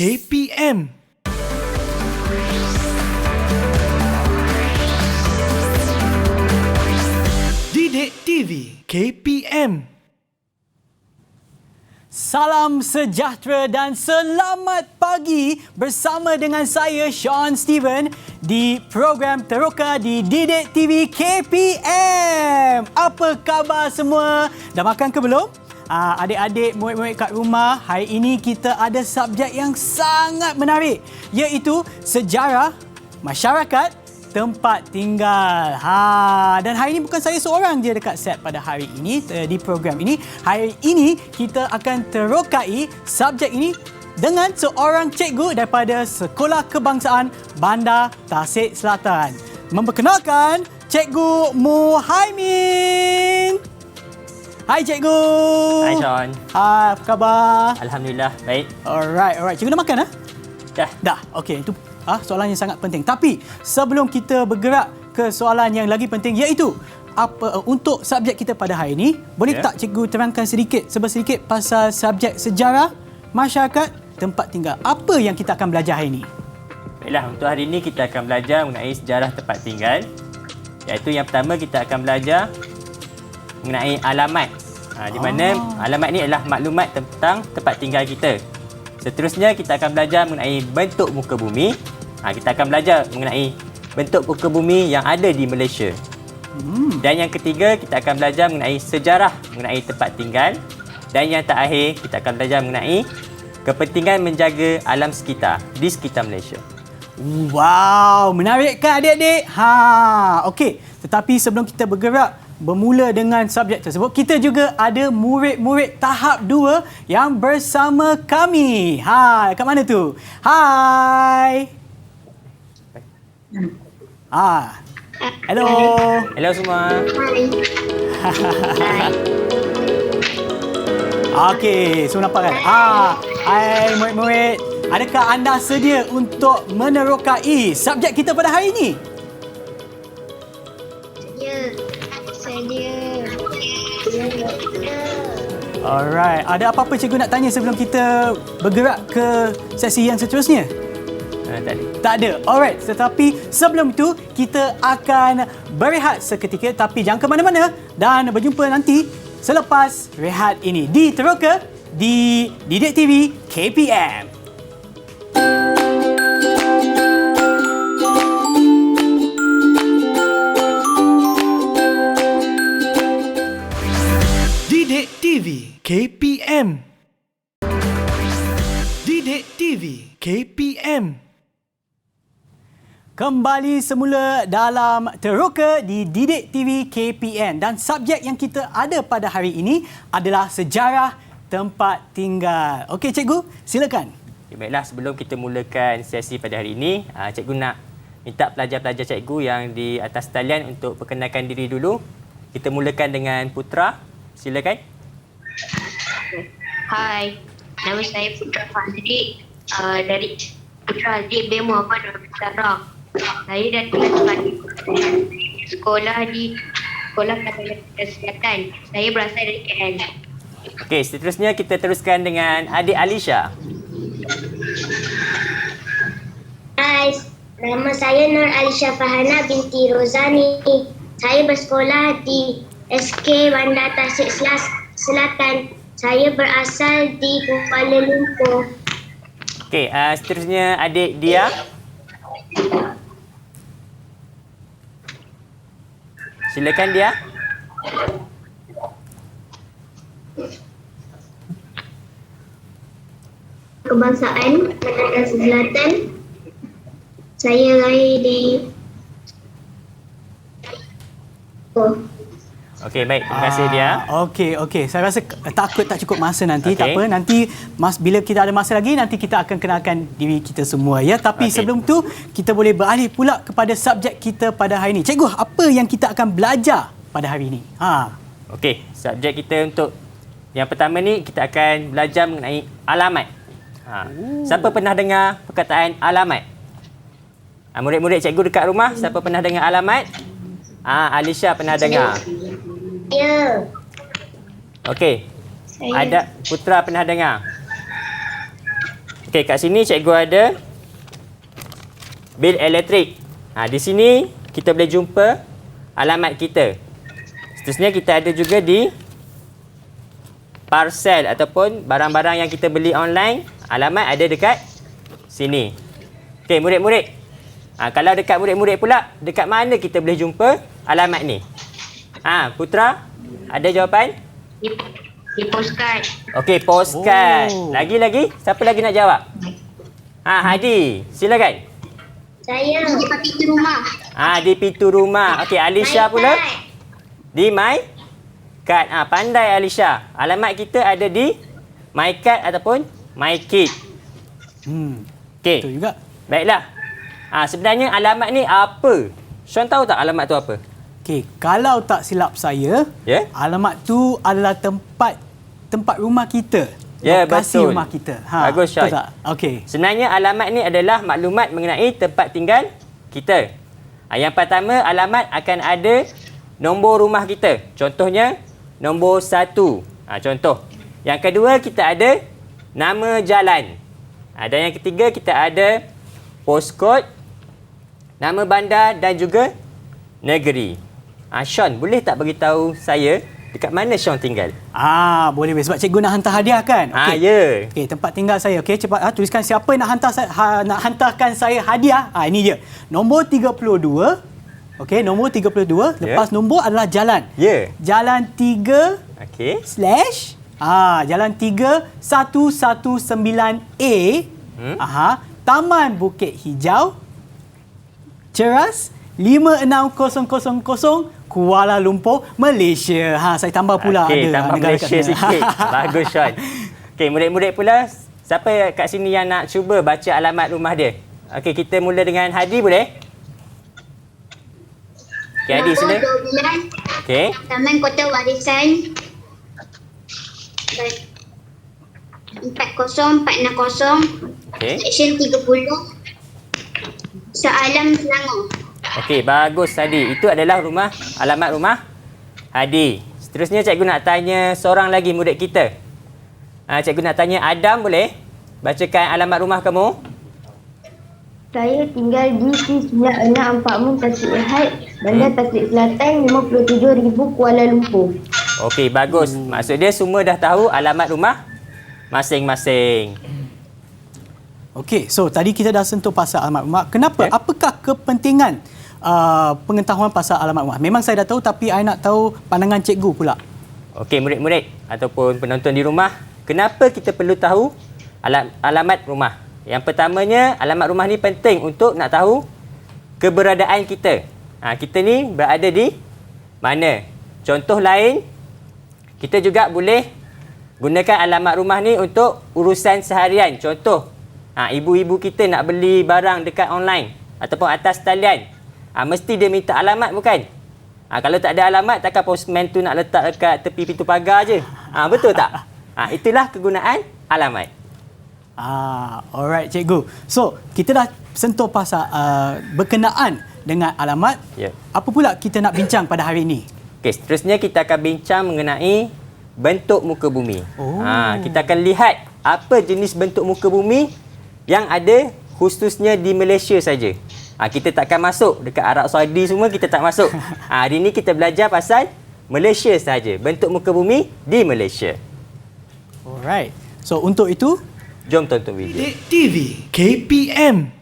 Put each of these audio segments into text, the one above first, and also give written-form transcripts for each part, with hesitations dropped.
KPM. Didik TV KPM. Salam sejahtera dan selamat pagi bersama dengan saya Sean Steven di program Teroka di Didik TV KPM. Apa khabar semua? Dah makan ke belum? Adik-adik, murid-murid kat rumah, hari ini kita ada subjek yang sangat menarik iaitu sejarah masyarakat tempat tinggal. Dan hari ini bukan saya seorang je dekat set pada hari ini di program ini. Hari ini kita akan terokai subjek ini dengan seorang cikgu daripada Sekolah Kebangsaan Bandar Tasik Selatan. Memperkenalkan Cikgu Muhaimin. Hai Cikgu. Hai Sean. Hai, apa khabar? Alhamdulillah, baik. Alright. Cikgu dah makan ah? Dah. Okey, itu soalan yang sangat penting. Tapi sebelum kita bergerak ke soalan yang lagi penting iaitu apa untuk subjek kita pada hari ini, boleh tak cikgu terangkan sedikit pasal subjek sejarah masyarakat tempat tinggal. Apa yang kita akan belajar hari ini? Baiklah, untuk hari ini kita akan belajar mengenai sejarah tempat tinggal. Iaitu yang pertama kita akan belajar mengenai alamat. Di mana alamat ni adalah maklumat tentang tempat tinggal kita. Seterusnya kita akan belajar mengenai bentuk muka bumi. Kita akan belajar mengenai bentuk muka bumi yang ada di Malaysia. Dan yang ketiga kita akan belajar mengenai sejarah mengenai tempat tinggal. Dan yang terakhir kita akan belajar mengenai kepentingan menjaga alam sekitar di sekitar Malaysia. Wow, menarik kan adik-adik? Okey. Tetapi sebelum kita bermula dengan subjek tersebut, kita juga ada murid-murid tahap 2 yang bersama kami. Kat mana tu? Hai. Hello. Hello semua. Hai. Okey, semua nampak kan? Hai murid-murid. Adakah anda sedia untuk menerokai subjek kita pada hari ini? Sedia. Alright. Ada apa-apa cikgu nak tanya sebelum kita bergerak ke sesi yang seterusnya? Tak ada. Alright. Tetapi sebelum itu, kita akan berehat seketika. Tapi jangan ke mana-mana. Dan berjumpa nanti selepas rehat ini. Di Teroka, di Didik TV KPM. Didik TV KPM. Didik TV KPM. Kembali semula dalam Teroka di Didik TV KPN dan subjek yang kita ada pada hari ini adalah sejarah tempat tinggal. Okey cikgu, silakan. Baiklah, sebelum kita mulakan sesi pada hari ini, cikgu nak minta pelajar-pelajar cikgu yang di atas talian untuk perkenalkan diri dulu. Kita mulakan dengan Putra. Silakan. Hai, nama saya Putra Fazli dari Putra Azib bin Muhammad Abdul. Saya dah sekolah di Sekolah Kebangsaan Selatan. Saya berasal dari KL. Okey, seterusnya kita teruskan dengan adik Alisha. Hai, nama saya Nur Alisha Fahana binti Rozani. Saya bersekolah di SK Bandar Tasik Selatan. Saya berasal di Kuala Lumpur. Okey, seterusnya adik Dia. Silakan Dia. Kebangsaan Bandar Tasik Selatan. Saya lahir di Okey, baik. Terima kasih Dia. Okey. Saya rasa takut tak cukup masa nanti. Okey. Tak apa. Nanti bila kita ada masa lagi, nanti kita akan kenalkan diri kita semua. Ya. Tapi sebelum tu, kita boleh beralih pula kepada subjek kita pada hari ini. Cikgu, apa yang kita akan belajar pada hari ini? Okey, subjek kita untuk yang pertama ni, kita akan belajar mengenai alamat. Siapa pernah dengar perkataan alamat? Murid-murid cikgu dekat rumah, siapa pernah dengar alamat? Alisha pernah dengar. Ya. Okey. Ada Putra pernah dengar? Okey, kat sini cikgu ada bil elektrik. Di sini kita boleh jumpa alamat kita. Seterusnya kita ada juga di parcel ataupun barang-barang yang kita beli online, alamat ada dekat sini. Okey, murid-murid. Kalau dekat murid-murid pula, dekat mana kita boleh jumpa alamat ni? Putra, ada jawapan? Di postcard. Okey, postcard. Lagi-lagi? Siapa lagi nak jawab? Hadi, silakan. Saya. Di pintu rumah. Di pintu rumah. Okey, Alisha pula? Di My Card. Pandai Alisha. Alamat kita ada di My Card ataupun My Kit. Okey. Betul juga. Baiklah. Sebenarnya alamat ni apa? Sean tahu tak alamat tu apa? Okey, kalau tak silap saya, alamat tu adalah tempat rumah kita. Ya, lokasi betul. rumah kita. Bagus, Sean. Betul tak? Okey. Sebenarnya alamat ni adalah maklumat mengenai tempat tinggal kita. Yang pertama, alamat akan ada nombor rumah kita. Contohnya, nombor 1. Contoh. Yang kedua, kita ada nama jalan. Dan yang ketiga, kita ada postcode, nama bandar dan juga negeri. Sean, boleh tak beritahu saya dekat mana Sean tinggal? Boleh. Sebab cikgu nak hantar hadiah kan? Ya. Okey, tempat tinggal saya. Okey, cepat tuliskan siapa nak hantarkan saya hadiah. Ini dia. Nombor 32. Okey, nombor 32. Lepas nombor adalah jalan. Jalan 3 jalan 3 119A. Taman Bukit Hijau. Ceras 56000 Kuala Lumpur, Malaysia. Saya tambah pula ada tambah negara Malaysia kat sana. sikit. Bagus, Sean. Okey, murid-murid pula, siapa kat sini yang nak cuba baca alamat rumah dia? Okey, kita mula dengan Hadi, boleh? Okey, Hadi, sila. Nombor 12. Okey. Taman Kota Warisan. 40460. Okey. Seksyen 30. Soalan Selangor. Okey, bagus Hadi. Itu adalah alamat rumah Hadi. Seterusnya cikgu nak tanya seorang lagi murid kita. Cikgu nak tanya Adam, boleh? Bacakan alamat rumah kamu. Saya tinggal di C9640 Tasik Ehad, Bandar Tasik Selatan, 57,000 Kuala Lumpur. Okey, bagus. Maksud dia semua dah tahu alamat rumah masing-masing. Okey, so tadi kita dah sentuh pasal alamat rumah. Kenapa? Apakah kepentingan pengetahuan pasal alamat rumah? Memang saya dah tahu, tapi saya nak tahu pandangan cikgu pula. Okey, murid-murid ataupun penonton di rumah, kenapa kita perlu tahu alamat rumah? Yang pertamanya, alamat rumah ni penting untuk nak tahu keberadaan kita. Kita ni berada di mana? Contoh lain, kita juga boleh gunakan alamat rumah ni untuk urusan seharian. Contoh, ibu-ibu kita nak beli barang dekat online ataupun atas talian. Mesti dia minta alamat, bukan? Kalau tak ada alamat, takkan postman tu nak letak dekat tepi pintu pagar je. Betul tak? Itulah kegunaan alamat. Alright, cikgu. So, kita dah sentuh pasal berkenaan dengan alamat. Apa pula kita nak bincang pada hari ini? Okey, seterusnya kita akan bincang mengenai bentuk muka bumi. Kita akan lihat apa jenis bentuk muka bumi yang ada khususnya di Malaysia saja. Kita takkan masuk dekat Arab Saudi semua, kita tak masuk. Hari ini kita belajar pasal Malaysia saja, bentuk muka bumi di Malaysia. Alright. So untuk itu, jom tonton video. Didik TV KPM.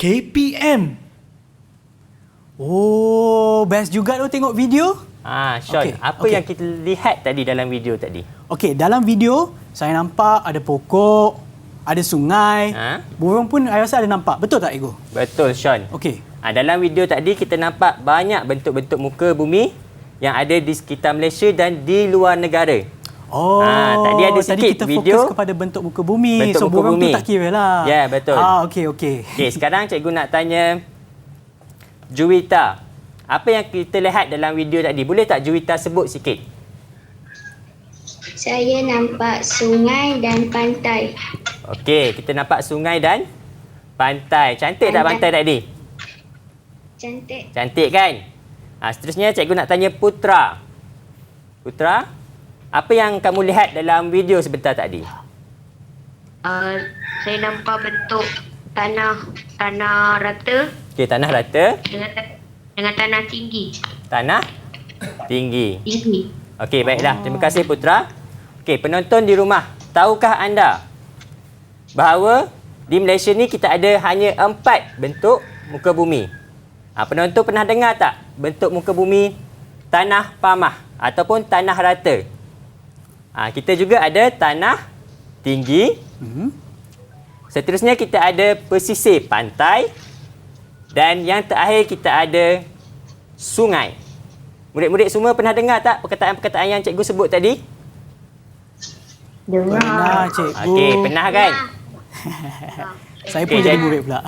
KPM. Best juga tu tengok video. Sean, apa yang kita lihat tadi dalam video tadi? Okey, dalam video saya nampak ada pokok, ada sungai, burung pun saya rasa ada nampak. Betul tak, Ego? Betul, Sean. Okey. Dalam video tadi kita nampak banyak bentuk-bentuk muka bumi yang ada di sekitar Malaysia dan di luar negara. Oh, tadi ada sikit kita video fokus kepada bentuk muka bumi. bentuk So, muka borang bumi. tu tak kira lah. Ya, betul. Okey. Okey, sekarang cikgu nak tanya Juwita. Apa yang kita lihat dalam video tadi? Boleh tak Juwita sebut sikit? Saya nampak sungai dan pantai. Okey, kita nampak sungai dan pantai. Cantik tak pantai tadi? Cantik. Cantik kan? Seterusnya cikgu nak tanya Putra. Putra, apa yang kamu lihat dalam video sebentar tadi? Saya nampak bentuk tanah rata Okey, tanah rata, dengan tanah tinggi. tanah tinggi. Tinggi. Okey, baiklah. Terima kasih Putra. Okey, penonton di rumah, tahukah anda bahawa di Malaysia ni kita ada hanya 4 bentuk muka bumi? Penonton pernah dengar tak bentuk muka bumi tanah pamah ataupun tanah rata? Kita juga ada tanah tinggi. Seterusnya kita ada pesisir pantai. Dan yang terakhir kita ada sungai. Murid-murid semua pernah dengar tak perkataan-perkataan yang cikgu sebut tadi? Pernah, cikgu. Okey, pernah kan? Saya pun Okey, jadi jadi- murid pula.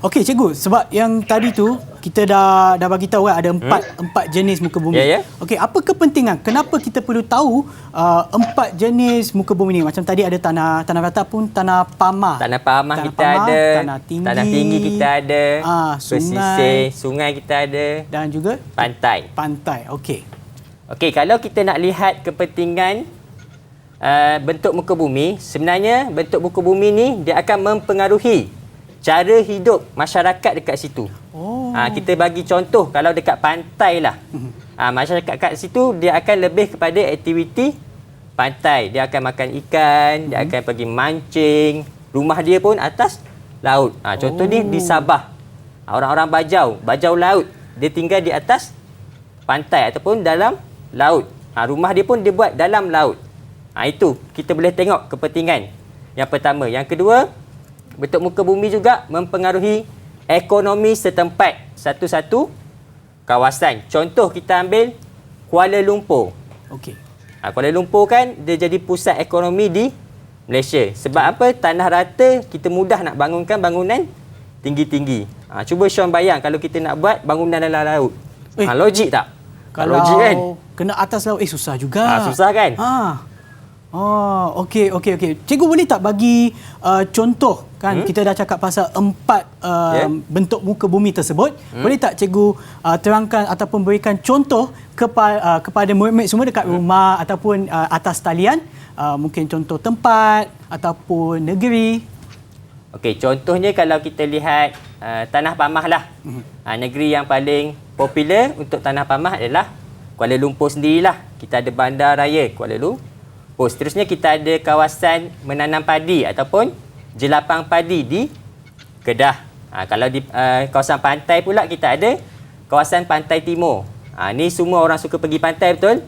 Okey, cikgu, sebab yang tadi tu kita dah bagi tahu kan ada empat jenis muka bumi. Ya, ya. Okey, apa kepentingan? Kenapa kita perlu tahu 4 jenis muka bumi ni? Macam tadi ada tanah rata pun tanah pamah. Tanah pamah Tanah kita pamah, ada, tanah tinggi kita ada, pesisir, sungai kita ada, dan juga pantai. pantai. Okey. Okey, kalau kita nak lihat kepentingan bentuk muka bumi, sebenarnya bentuk muka bumi ni dia akan mempengaruhi cara hidup masyarakat dekat situ. Kita bagi contoh kalau dekat pantai lah. Masyarakat kat situ dia akan lebih kepada aktiviti pantai. Dia akan makan ikan, dia akan pergi mancing. Rumah dia pun atas laut. Contoh ni di Sabah. Orang-orang bajau laut. Dia tinggal di atas pantai ataupun dalam laut. Rumah dia pun dia buat dalam laut. Itu kita boleh tengok kepentingan yang pertama. Yang kedua, bentuk muka bumi juga mempengaruhi ekonomi setempat satu-satu kawasan. Contoh kita ambil Kuala Lumpur. Okey. Kuala Lumpur kan dia jadi pusat ekonomi di Malaysia. Sebab apa? Tanah rata, kita mudah nak bangunkan bangunan tinggi-tinggi. Cuba Sean bayang kalau kita nak buat bangunan dalam laut. Logik tak? Kalau logik kan? kena atas laut, susah juga. Susah kan? Okey. Cikgu boleh tak bagi contoh kan kita dah cakap pasal 4 bentuk muka bumi tersebut. Boleh tak cikgu terangkan ataupun berikan contoh kepada murid-murid semua dekat rumah ataupun atas talian, mungkin contoh tempat ataupun negeri. Okey, contohnya kalau kita lihat Tanah Pamah lah. Negeri yang paling popular untuk Tanah Pamah adalah Kuala Lumpur sendirilah. Kita ada Bandar Raya Kuala Lumpur. Seterusnya kita ada kawasan menanam padi ataupun jelapang padi di Kedah. Kalau di kawasan pantai pula kita ada kawasan Pantai Timur. Ni semua orang suka pergi pantai betul?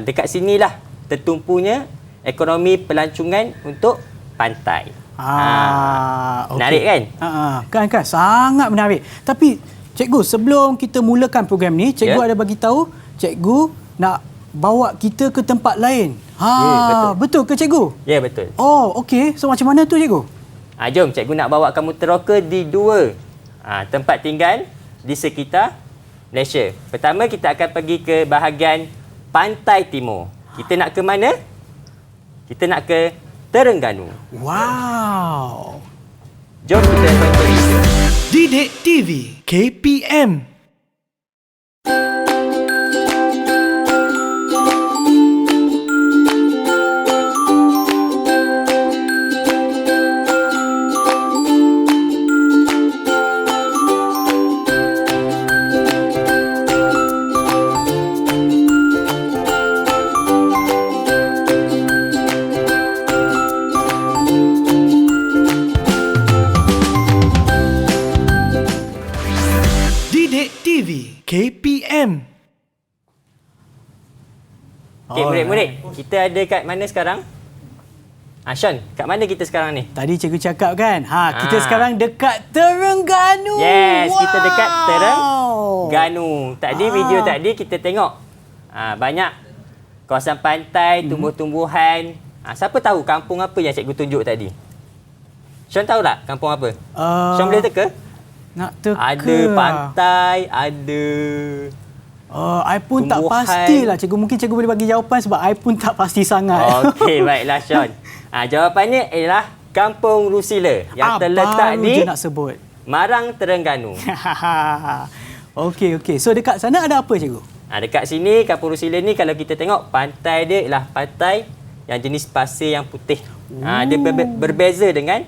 Dekat sinilah tertumpunya ekonomi pelancongan untuk pantai. Okay. Menarik kan? Kan sangat menarik. Tapi cikgu, sebelum kita mulakan program ni, cikgu ada bagi tahu cikgu nak bawa kita ke tempat lain. Betul ke cikgu? Ya, betul. Okey. So macam mana tu cikgu? Jom cikgu nak bawa kamu teroka di 2 tempat tinggal di sekitar Malaysia. Pertama kita akan pergi ke bahagian Pantai Timur. Kita nak ke mana? Kita nak ke Terengganu. Wow. Jom kita tonton video. Didik TV KPM. Didik TV KPM. Okey, murid-murid. Kita ada kat mana sekarang? Sean, kat mana kita sekarang ni? Tadi cikgu cakap kan, kita sekarang dekat Terengganu. Yes, kita dekat Terengganu. Tadi video tadi kita tengok banyak Kawasan pantai, tumbuh-tumbuhan. Siapa tahu kampung apa yang cikgu tunjuk tadi? Sean tahu tak kampung apa? Sean boleh teka? Nak teka. Ada pantai, ada... I pun tak tumbuhan. pastilah cikgu. Mungkin cikgu boleh bagi jawapan sebab I pun tak pasti sangat. Okey, baiklah Sean. Jawapannya ialah Kampung Rusila yang terletak baru di je nak sebut. Marang, Terengganu. Okey. So dekat sana ada apa cikgu? Dekat sini, Kampung Rusila ni kalau kita tengok pantai dia ialah pantai yang jenis pasir yang putih. Dia berbeza dengan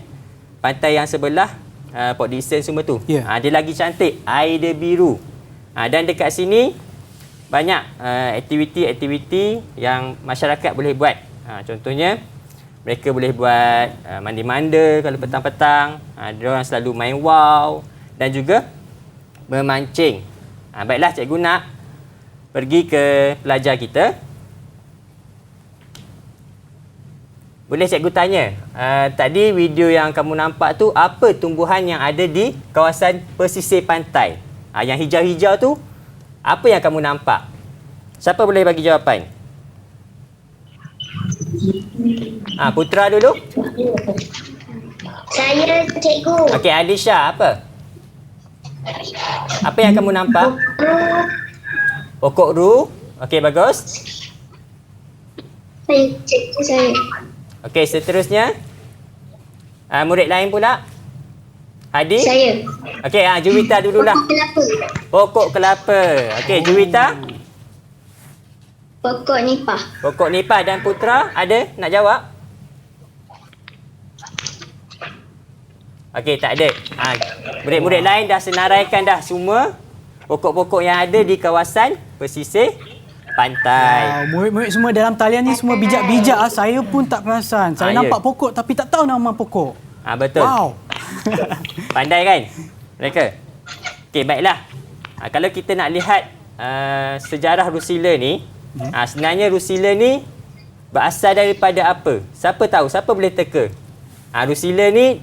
pantai yang sebelah Port Dickson semua tu. Ya. Dia lagi cantik, air dia biru. Dan dekat sini banyak aktiviti-aktiviti yang masyarakat boleh buat. Contohnya mereka boleh buat mandi-manda kalau petang-petang. Diorang selalu main wow dan juga memancing. Baiklah, cikgu nak pergi ke pelajar kita. Boleh cikgu tanya, tadi video yang kamu nampak tu, apa tumbuhan yang ada di kawasan pesisir pantai? Yang hijau-hijau tu, apa yang kamu nampak? Siapa boleh bagi jawapan? Putra dulu. Saya cikgu. Okey, Alisha, apa? Apa yang kamu nampak? Pokok ru. Okey, bagus. Cikgu saya. Okey, seterusnya. Murid lain pula. Hadi? Saya. Okey, Juwita dululah. Kelapa. Pokok kelapa. Okey, Juwita. Pokok nipah. Pokok nipah dan Putra ada nak jawab? Okey, tak ada. Murid-murid lain dah senaraikan dah semua pokok-pokok yang ada di kawasan pesisir pantai. Murid-murid semua dalam talian ni semua bijak-bijak. Saya pun tak perasan. Saya Ya. nampak pokok tapi tak tahu nama pokok. Betul. Wow. Pandai kan mereka? Okey, baiklah. Kalau kita nak lihat sejarah Rusila ni, sebenarnya Rusila ni berasal daripada apa? Siapa tahu? Siapa boleh teka? Rusila ni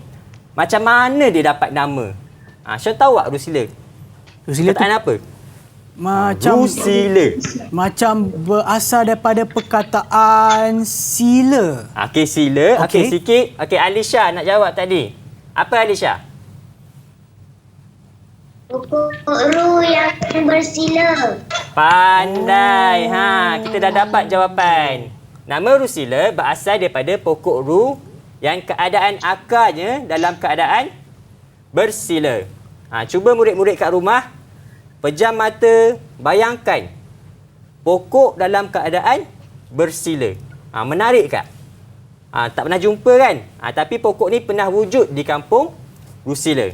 macam mana dia dapat nama? Syah tahu tak Rusila? Rusila tu Perkataan apa? macam Rusila. berasal daripada perkataan sila. Okey, sila. Okey, Okey. sikit. Okey, Alisha nak jawab tadi. Apa Alisha? Pokok ru yang bersila. Pandai. Kita dah dapat jawapan. Nama Rusila berasal daripada pokok ru yang keadaan akarnya dalam keadaan bersila. Cuba murid-murid kat rumah pejam mata, bayangkan pokok dalam keadaan bersila. Menarik tak? Tak pernah jumpa kan? Tapi pokok ni pernah wujud di kampung Rusila.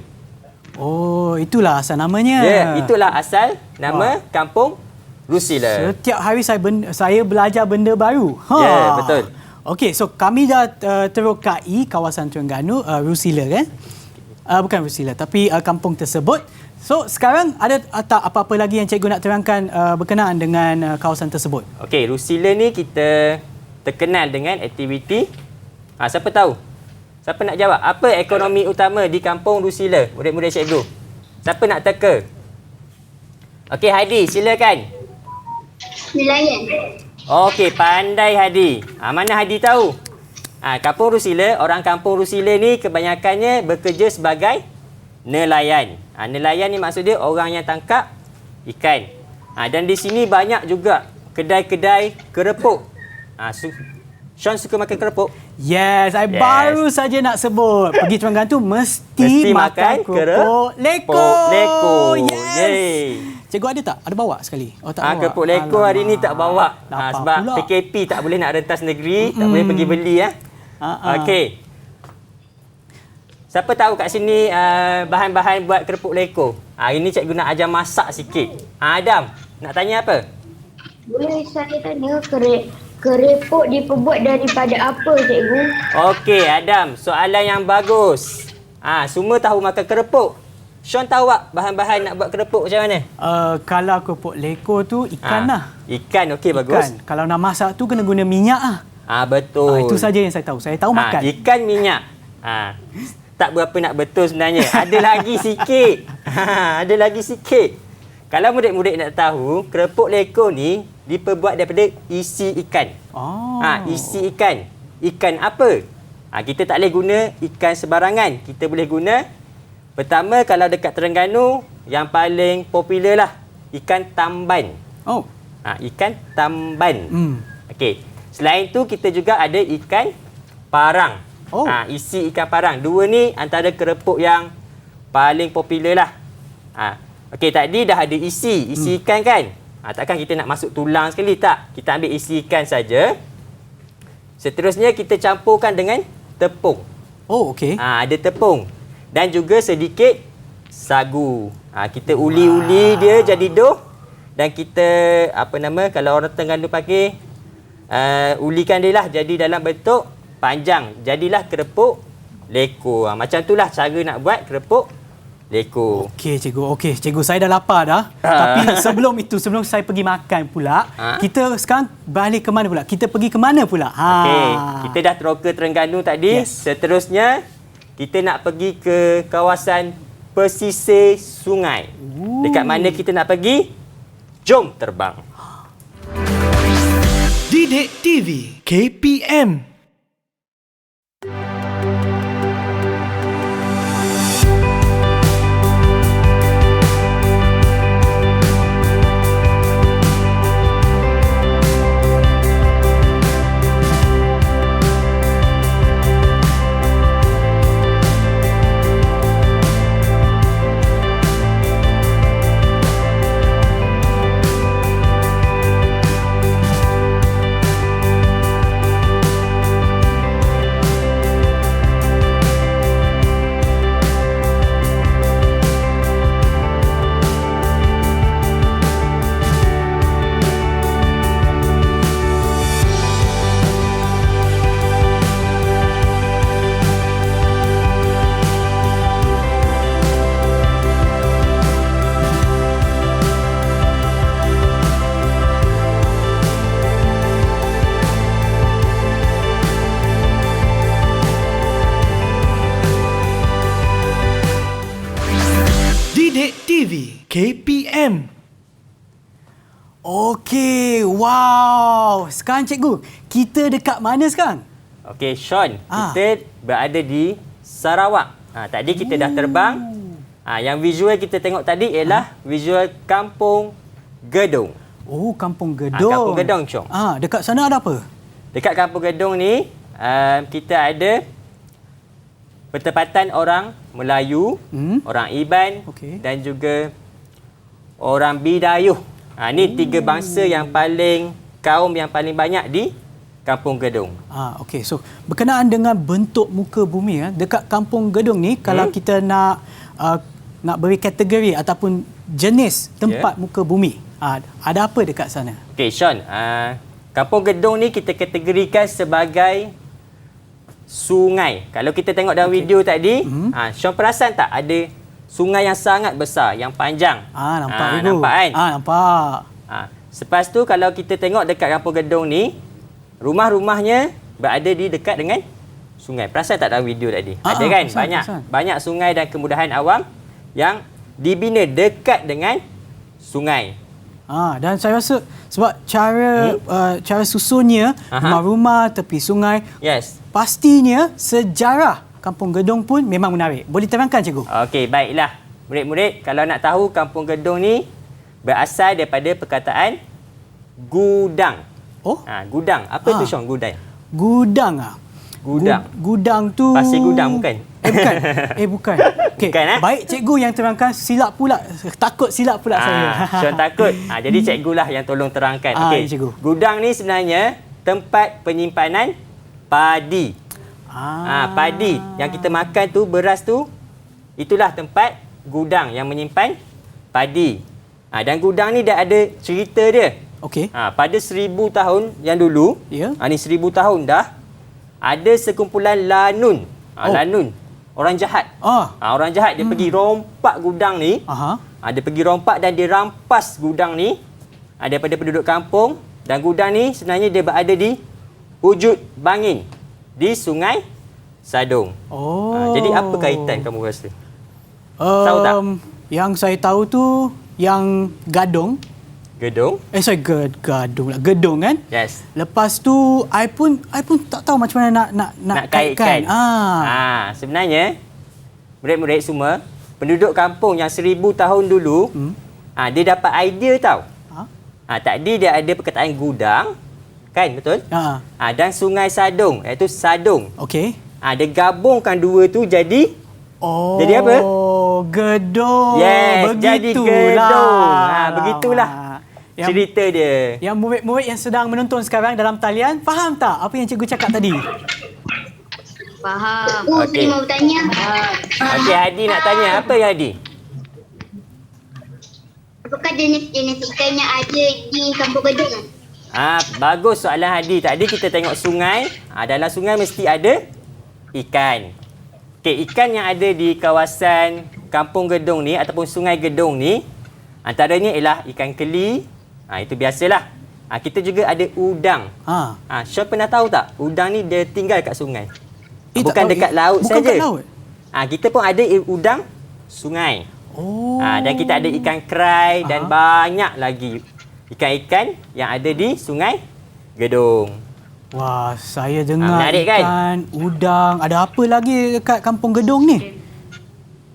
Oh, itulah asal namanya. Ya, itulah asal nama kampung Rusila. Setiap hari saya belajar benda baru. Ya, betul. Okey, so kami dah terokai kawasan Terengganu, Rusila kan? Bukan Rusila, tapi kampung tersebut. So, sekarang ada tak apa-apa lagi yang cikgu nak terangkan berkenaan dengan kawasan tersebut? Okey, Rusila ni kita terkenal dengan aktiviti. Siapa tahu? Siapa nak jawab? Apa ekonomi utama di kampung Rusila? Murid-murid cikgu. Siapa nak teka? Okey, Hadi, silakan. Nelayan. Okey, pandai Hadi. Mana Hadi tahu? Kampung Rusila, orang kampung Rusila ni kebanyakannya bekerja sebagai nelayan. Nelayan ni maksud dia orang yang tangkap ikan. Dan di sini banyak juga kedai-kedai kerepuk. Sean suka makan kerepuk? Yes, saya baru saja nak sebut. Pergi Terengganu tu mesti makan kerupuk leko. Leko. Yes. Yay. Cikgu ada tak? Ada bawa sekali? Oh, tak bawa. Kerupuk leko hari ni tak bawa. Dapat Sebab pula. PKP tak boleh nak rentas negeri, tak boleh pergi beli. Okey. Siapa tahu kat sini bahan-bahan buat kerupuk leko? Hari ni cikgu nak ajar masak sikit. Adam, nak tanya apa? Boleh saya tanya kerepuk diperbuat daripada apa, cikgu? Okey, Adam, soalan yang bagus. Semua tahu makan kerupuk. Sean tahu tak bahan-bahan nak buat kerupuk macam mana? Kalau kerupuk leko tu ikan lah. Ikan, okey, bagus. Ikan. Kalau nak masak tu kena guna minyak lah. Betul. Itu saja yang saya tahu. Saya tahu makan. Ikan minyak. Tak berapa nak betul sebenarnya. Ada lagi sikit. Ada lagi sikit. Kalau murid-murid nak tahu, kerupuk leko ni diperbuat daripada isi ikan. Oh. Isi ikan. Ikan apa? Kita tak boleh guna ikan sebarangan. Kita boleh guna, pertama kalau dekat Terengganu, yang paling popular lah, ikan tamban. Oh. Ikan tamban. Okey. Selain tu, kita juga ada ikan parang. Oh. Isi ikan parang. Dua ni antara kerupuk yang paling popular lah. Okey, tadi dah ada isi ikan kan? Takkan kita nak masuk tulang sekali, tak? Kita ambil isi ikan saja. Seterusnya kita campurkan dengan tepung. Oh, okey. Ada tepung dan juga sedikit sagu. Kita uli-uli dia jadi dough dan kita kalau orang Terengganu pakai ulikan dia lah jadi dalam bentuk panjang. Jadilah kerupuk leko. Macam itulah cara nak buat kerupuk leko. Okey, cikgu. Okey, cikgu, saya dah lapar dah. Tapi sebelum itu, sebelum saya pergi makan pula, kita sekarang balik ke mana pula? Kita pergi ke mana pula? Okey, kita dah teroka Terengganu tadi. Yes. Seterusnya, kita nak pergi ke kawasan pesisir sungai. Dekat mana kita nak pergi? Jom terbang. Didik TV KPM. Didik TV KPM. Okey, wow. Sekarang cikgu, kita dekat mana sekarang? Okey, Sean, kita berada di Sarawak. Tadi kita dah terbang. Yang visual kita tengok tadi ialah visual Kampung Gedong. Oh, Kampung Gedong. Kampung Gedong, Chong. Dekat sana ada apa? Dekat Kampung Gedong ni, kita ada pertempatan orang Melayu, orang Iban dan juga orang Bidayuh. Ini tiga bangsa yang kaum yang paling banyak di Kampung Gedong. Okey. So, berkenaan dengan bentuk muka bumi, dekat Kampung Gedong ni, kalau kita nak beri kategori ataupun jenis tempat muka bumi, ada apa dekat sana? Okey, Sean. Kampung Gedong ni kita kategorikan sebagai sungai. Kalau kita tengok dalam video tadi, Sean perasan tak ada sungai yang sangat besar, yang panjang? Nampak itu. Nampak kan? Nampak. Lepas tu kalau kita tengok dekat Kampung Gedong ni, rumah-rumahnya berada di dekat dengan sungai. Perasan tak dalam video tadi? Ada kan? Banyak sungai dan kemudahan awam yang dibina dekat dengan sungai. Dan saya rasa sebab cara susunnya, rumah-rumah tepi sungai, pastinya sejarah Kampung Gedong pun memang menarik. Boleh terangkan, cikgu? Okey, baiklah. Murid-murid, kalau nak tahu Kampung Gedong ni berasal daripada perkataan gudang. Gudang. Apa tu, Syong, gudang? Gudang. Gudang tu... Pasir gudang, bukan? Bukan. Bukan. Okay. Bukan, Baik, cikgu yang terangkan, silap pula. Takut silap pula saya. Syong takut. Jadi cikgu lah yang tolong terangkan. Okey. Cikgu. Gudang ni sebenarnya tempat penyimpanan padi. Padi yang kita makan tu, beras tu, itulah tempat gudang yang menyimpan padi. Dan gudang ni dah ada cerita dia. Okey. Pada 1000 tahun yang dulu, ni 1000 tahun dah, ada sekumpulan lanun. Lanun, orang jahat. Orang jahat dia pergi rompak gudang ni. Dia pergi rompak dan dia rampas gudang ni daripada penduduk kampung. Dan gudang ni sebenarnya dia berada di Ujud Bangin, di Sungai Sadong. Oh. Jadi apa kaitan kamu rasa? Tahu tak? Yang saya tahu tu yang gadung. Gedung. Gadung lah. Gedung kan? Yes. Lepas tu I pun tak tahu macam mana nak kaitkan. Sebenarnya murid-murid semua, penduduk kampung yang 1000 tahun dulu, dia dapat idea tau. Tadi dia ada perkataan gudang, kan, betul? Dan Sungai Sadung, iaitu Sadung. Okey. Dia gabungkan dua tu jadi jadi apa? Gedung. Yes, jadi gedung. Begitulah cerita dia. Yang murid-murid yang sedang menonton sekarang dalam talian, faham tak apa yang cikgu cakap tadi? Faham. Okey. Saya mau bertanya. Okey, Hadi nak tanya. Apa ya, Hadi? Apakah jenis-jenis ikan yang ada di Kampung Gedung? Bagus soalan Hadi. Tadi kita tengok sungai. Dalam sungai mesti ada ikan. Okey, ikan yang ada di kawasan Kampung Gedung ni ataupun Sungai Gedung ni, antaranya ialah ikan keli. Itu biasalah. Kita juga ada udang. Sean pernah tahu tak? Udang ni dia tinggal kat sungai. Bukan dekat laut saja. Bukan kat laut? Kita pun ada udang sungai. Dan kita ada ikan kerai dan banyak lagi ikan-ikan yang ada di Sungai Gedung. Wah, saya dengar menarik, ikan, kan? udang. Ada apa lagi dekat Kampung Gedung ni?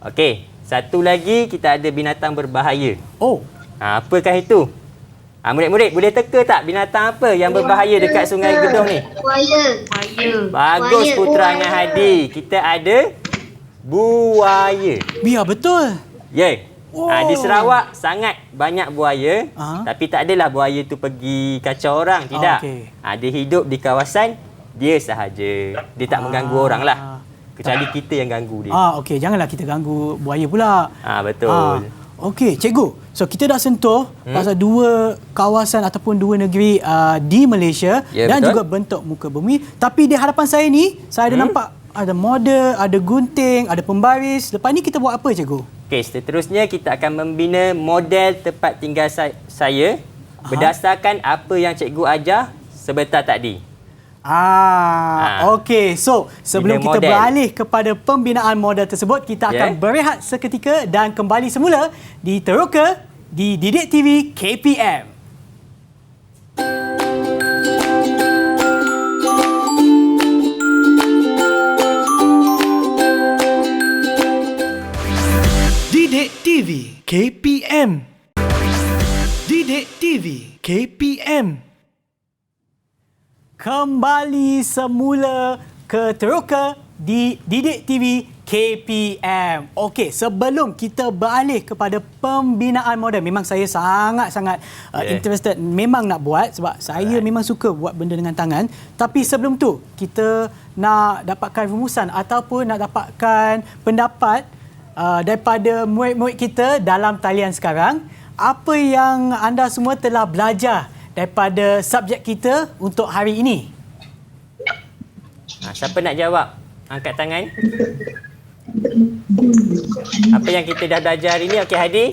Okey, satu lagi kita ada binatang berbahaya. Apakah itu? Murid-murid boleh teka tak binatang apa yang berbahaya dekat Sungai Gedung ni? Buaya. Bagus Buaya. puteranya Hadi. Kita ada buaya. Biar betul. Ya. Di Sarawak sangat banyak buaya, tapi tak adalah buaya tu pergi kacau orang, tidak. Dia hidup di kawasan dia sahaja. Dia tak mengganggu orang lah. Kecuali kita yang ganggu dia. Okey, janganlah kita ganggu buaya pula. Betul. Okey, cikgu. So kita dah sentuh pasal dua kawasan ataupun dua negeri di Malaysia dan betul. juga bentuk muka bumi. Tapi di hadapan saya ni, saya ada nampak ada model, ada gunting, ada pembaris. Lepas ni kita buat apa, cikgu? Okey, seterusnya kita akan membina model tempat tinggal saya berdasarkan apa yang cikgu ajar sebentar tadi. Okey. So, sebelum Bina kita model. beralih kepada pembinaan model tersebut, kita akan berehat seketika dan kembali semula di Teroka di Didik TV KPM. Didik TV KPM. Didik TV KPM. Kembali semula ke Teroka di Didik TV KPM. Okey, sebelum kita beralih kepada pembinaan model, memang saya sangat-sangat interested, memang nak buat sebab saya memang suka buat benda dengan tangan. Tapi sebelum tu, kita nak dapatkan rumusan ataupun nak dapatkan pendapat daripada murid-murid kita dalam talian sekarang. Apa yang anda semua telah belajar daripada subjek kita untuk hari ini? Siapa nak jawab? Angkat tangan. Apa yang kita dah belajar hari ni? Okey, Hadi.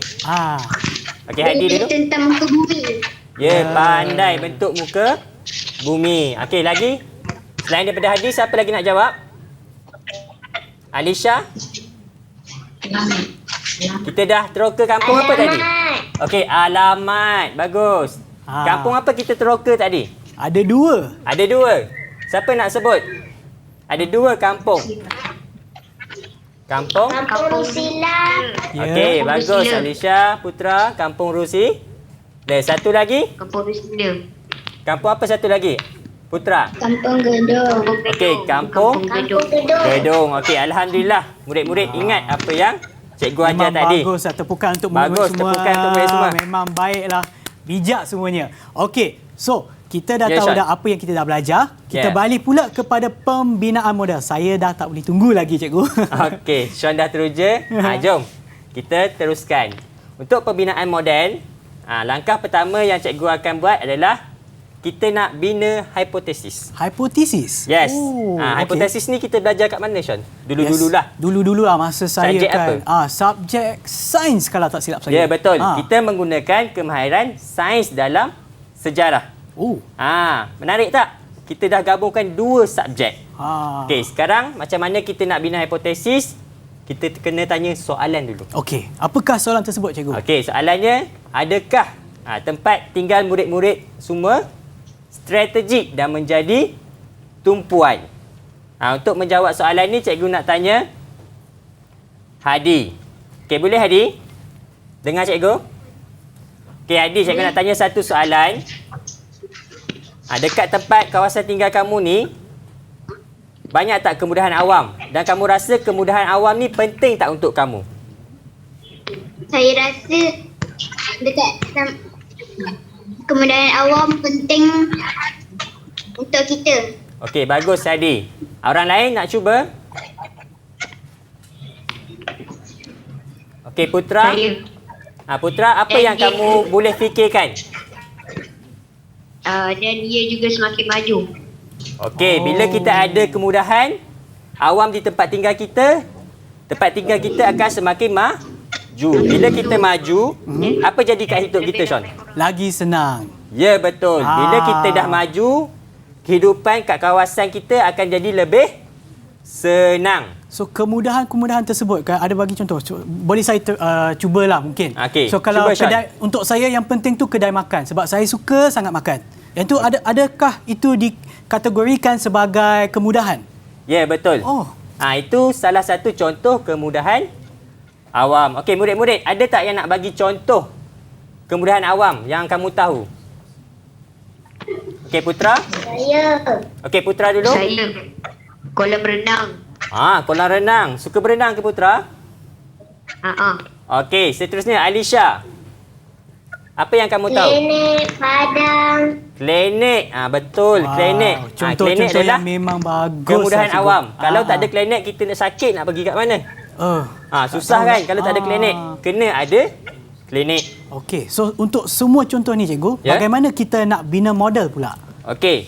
Okey, Hadi dulu. Tentang muka bumi. Pandai bentuk muka bumi. Okey, lagi? Selain daripada Hadi, siapa lagi nak jawab? Alisha? Kita dah teroka kampung apa tadi? Okey, alamat. Bagus. Kampung apa kita teroka tadi? Ada dua. Ada dua. Siapa nak sebut? Ada dua kampung. Kampung? Kampung Rusila. Okey, bagus Alisha, Putra, Kampung Rusi. Dan satu lagi? Kampung Rusila. Kampung apa satu lagi? Putra. Kampung Gedung. Okey, Kampung Gedung. Okey, alhamdulillah murid-murid ingat apa yang cikgu ajar Memang tadi. bagus lah tepukan untuk murid-murid semua. Tepukan untuk murid semua. Memang baiklah. Bijak semuanya. Okey, so kita dah tahu Sean. dah apa yang kita dah belajar. Kita balik pula kepada pembinaan model. Saya dah tak boleh tunggu lagi, cikgu. Okey, Sean dah teruja. Jom kita teruskan. Untuk pembinaan model, langkah pertama yang cikgu akan buat adalah kita nak bina hipotesis. Hipotesis? Yes. okey. Hipotesis ni kita belajar kat mana, Sean? Dulu-dululah. Dulu-dululah masa saya Subjek kan. apa? Subjek sains kalau tak silap saya. Ya, betul. Kita menggunakan kemahiran sains dalam sejarah. Menarik tak? Kita dah gabungkan dua subjek. Okey, sekarang macam mana kita nak bina hipotesis? kita kena tanya soalan dulu. Okey, apakah soalan tersebut cikgu? Okey, soalannya, adakah tempat tinggal murid-murid semua strategik dan menjadi tumpuan? Untuk menjawab soalan ni, cikgu nak tanya Hadi. Okey, boleh Hadi? Dengar cikgu? Okey, Hadi, cikgu nak tanya satu soalan. Dekat tempat kawasan tinggal kamu ni, banyak tak kemudahan awam? Dan kamu rasa kemudahan awam ni penting tak untuk kamu? Saya rasa dekat kemudahan awam penting untuk kita. Okey, bagus Hadi. Orang lain nak cuba? Okey, Putra. Saya. Putra, apa yang kamu boleh fikirkan? Dan ia juga semakin maju. Okey, bila kita ada kemudahan awam di tempat tinggal kita akan semakin maju. Bila kita maju, apa jadi kat hidup kita, Sean? Lagi senang. Ya, betul. Bila kita dah maju, kehidupan kat kawasan kita akan jadi lebih senang. So kemudahan-kemudahan tersebut kan ada bagi contoh. Boleh saya cubalah mungkin. Okey, So kalau cuba, Sean. kedai untuk saya yang penting tu kedai makan sebab saya suka sangat makan. Yang tu adakah itu dikategorikan sebagai kemudahan? Ya, betul. Oh. Itu salah satu contoh kemudahan awam. Okey, murid-murid, ada tak yang nak bagi contoh kemudahan awam yang kamu tahu? Okey, Putra. Saya Okey, Putra dulu. Saya kolam renang. Kolam renang. Suka berenang ke, Putra? Okey, seterusnya Alisha. Apa yang kamu tahu? klinik, padang. Klinik. Betul, klinik. Klinik Contoh-contoh adalah yang memang bagus. kemudahan lah, cikgu. awam. Kalau tak ada klinik, kita nak sakit nak pergi kat mana? Susah kan kalau tak ada klinik. Kena ada klinik. Okey, so untuk semua contoh ni cikgu, bagaimana kita nak bina model pula? Okey.